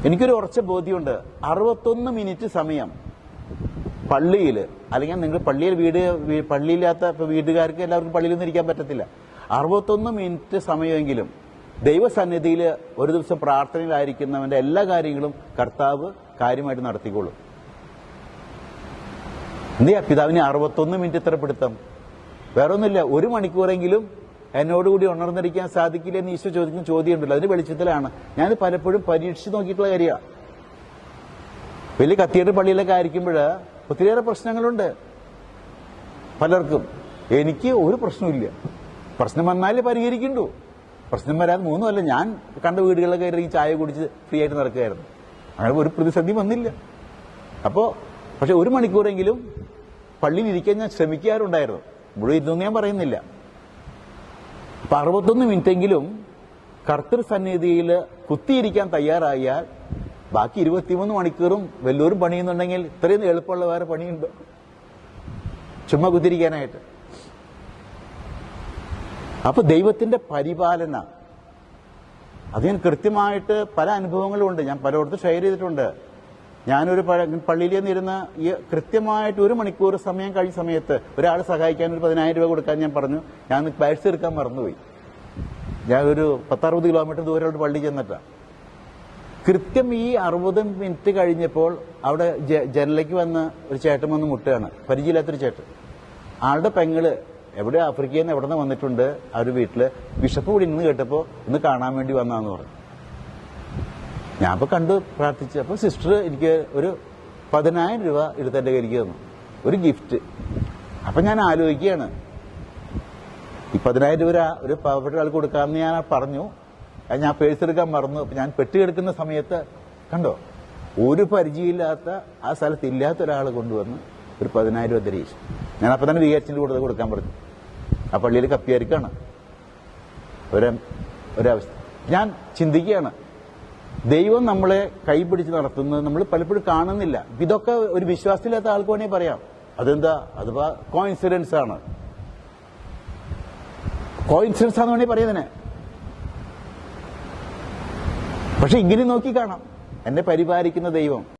എനിക്കൊരു ഉറച്ച ബോധ്യമുണ്ട്. 61 മിനിറ്റ് സമയം പള്ളിയിൽ, അല്ലെങ്കിൽ നിങ്ങൾ പള്ളിയില്ലാത്ത വീട്ടുകാർക്ക് എല്ലാവർക്കും പള്ളിയിലൊന്നും ഇരിക്കാൻ പറ്റത്തില്ല. 61 മിനിറ്റ് സമയമെങ്കിലും ദൈവസന്നിധിയിൽ ഒരു ദിവസം പ്രാർത്ഥനയിലായിരിക്കുന്നവന്റെ എല്ലാ കാര്യങ്ങളും കർത്താവ് കാര്യമായിട്ട് നടത്തിക്കോളും. എന്തിയാ പിതാവിന് 61 മിനിറ്റ് ഇത്ര പിടുത്തം? വേറെ ഒന്നുമില്ല. 1 മണിക്കൂറെങ്കിലും എന്നോടുകൂടി ഉണർന്നിരിക്കാൻ സാധിക്കില്ല എന്ന് ഈശോ ചോദിക്കുന്ന ചോദ്യമുണ്ടല്ലോ, അതിന് വെളിച്ചത്തിലാണ്. ഞാൻ പലപ്പോഴും പരീക്ഷിച്ച് നോക്കിയിട്ടുള്ള കാര്യമാണ്. വലിയ കത്തീഡ്രൽ പള്ളിയിലൊക്കെ ആയിരിക്കുമ്പോൾ ഒത്തിരിയേറെ പ്രശ്നങ്ങളുണ്ട് പലർക്കും. എനിക്ക് ഒരു പ്രശ്നമില്ല. പ്രശ്നം വന്നാലേ പരിഹരിക്കണ്ടു. പ്രശ്നം വരാതെ 3 കൊല്ലം ഞാൻ കണ്ട വീടുകളിലൊക്കെ ഇറങ്ങി ചായ കുടിച്ച് ഫ്രീ ആയിട്ട് നടക്കുകയായിരുന്നു. അങ്ങനെ ഒരു പ്രതിസന്ധി വന്നില്ല. പക്ഷെ 1 മണിക്കൂറെങ്കിലും പള്ളിയിൽ ഇരിക്കാൻ ഞാൻ ശ്രമിക്കാറുണ്ടായിരുന്നു. മുഴുവൻ ഇരുന്നൊന്നും ഞാൻ പറയുന്നില്ല. 61 മിനിറ്റെങ്കിലും കർത്തൃ സന്നിധിയിൽ കുത്തിയിരിക്കാൻ തയ്യാറായാൽ ബാക്കി 23 മണിക്കൂറും വല്ലവരും പണിയുന്നുണ്ടെങ്കിൽ ഇത്രയും എളുപ്പമുള്ള വേറെ പണിയുണ്ട് ചുമ്മാ കുത്തിരിക്കാനായിട്ട്. അപ്പൊ ദൈവത്തിന്റെ പരിപാലന അത് ഞാൻ കൃത്യമായിട്ട് പല അനുഭവങ്ങളും ഉണ്ട്. ഞാൻ പലയിടത്തും ഷെയർ ചെയ്തിട്ടുണ്ട്. ഞാനൊരു പള്ളിയിൽ നിന്നിരുന്ന് ഈ കൃത്യമായിട്ട് 1 മണിക്കൂർ സമയം കഴിഞ്ഞ സമയത്ത് ഒരാളെ സഹായിക്കാൻ ഒരു 10,000 രൂപ കൊടുക്കാൻ ഞാൻ പറഞ്ഞു. ഞാൻ പേഴ്സ് എടുക്കാൻ മറന്നുപോയി. ഞാനൊരു 10-60 കിലോമീറ്റർ ദൂരമുള്ള പള്ളി ചെന്നിട്ടാണ്. കൃത്യം ഈ 60 മിനിറ്റ് കഴിഞ്ഞപ്പോൾ അവിടെ ജനലിലേക്ക് വന്ന് ഒരു ചേട്ടൻ വന്ന് മുട്ടുകയാണ്. പരിചയമില്ലാത്തൊരു ചേട്ടൻ. ആളുടെ പെങ്ങള് എവിടെ ആഫ്രിക്കയിൽ നിന്ന് എവിടെ നിന്ന് വന്നിട്ടുണ്ട്. അവർ വീട്ടില് ബിഷപ്പ് കൂടി ഇന്ന് കേട്ടപ്പോൾ ഒന്ന് കാണാൻ വേണ്ടി വന്നാന്ന് പറഞ്ഞു. ഞാൻ അപ്പോൾ കണ്ടു പ്രാർത്ഥിച്ചു. അപ്പോൾ സിസ്റ്റർ എനിക്ക് ഒരു 10,000 രൂപ എടുത്തെൻ്റെ കയ്യിലേക്ക് തന്നു, ഒരു ഗിഫ്റ്റ്. അപ്പം ഞാൻ ആലോചിക്കുകയാണ്, ഈ 10,000 രൂപ ഒരു പാവപ്പെട്ട ആൾ കൊടുക്കാമെന്ന് ഞാൻ പറഞ്ഞു. ഞാൻ പേഴ്സ് എടുക്കാൻ മറന്നു. അപ്പം ഞാൻ പെട്ടുകിടക്കുന്ന സമയത്ത് കണ്ടോ, ഒരു പരിചയമില്ലാത്ത ആ സ്ഥലത്ത് ഇല്ലാത്ത ഒരാൾ കൊണ്ടുവന്ന് ഒരു 10,000 രൂപ തരീശ്. ഞാൻ അപ്പം തന്നെ വികാരിച്ചിൻ്റെ കൂടുതൽ കൊടുക്കാൻ പറഞ്ഞു. ആ പള്ളിയിൽ കപ്പിയായിരിക്കാണ് ഒരവസ്ഥ. ഞാൻ ചിന്തിക്കുകയാണ്, ദൈവം നമ്മളെ കൈപിടിച്ച് നടത്തുന്നത് നമ്മൾ പലപ്പോഴും കാണുന്നില്ല. ഇതൊക്കെ ഒരു വിശ്വാസത്തില്ലാത്ത ആൾക്ക് വേണമെങ്കിൽ പറയാം, അതെന്താ അഥവാ കോയിൻസിഡൻസ് ആണ്, കോയിൻസിഡൻസ് ആണെന്ന് വേണമെങ്കിൽ പറയുന്നതിന്. പക്ഷെ ഇങ്ങനെ നോക്കി കാണാം, എന്നെ പരിപാലിക്കുന്ന ദൈവം.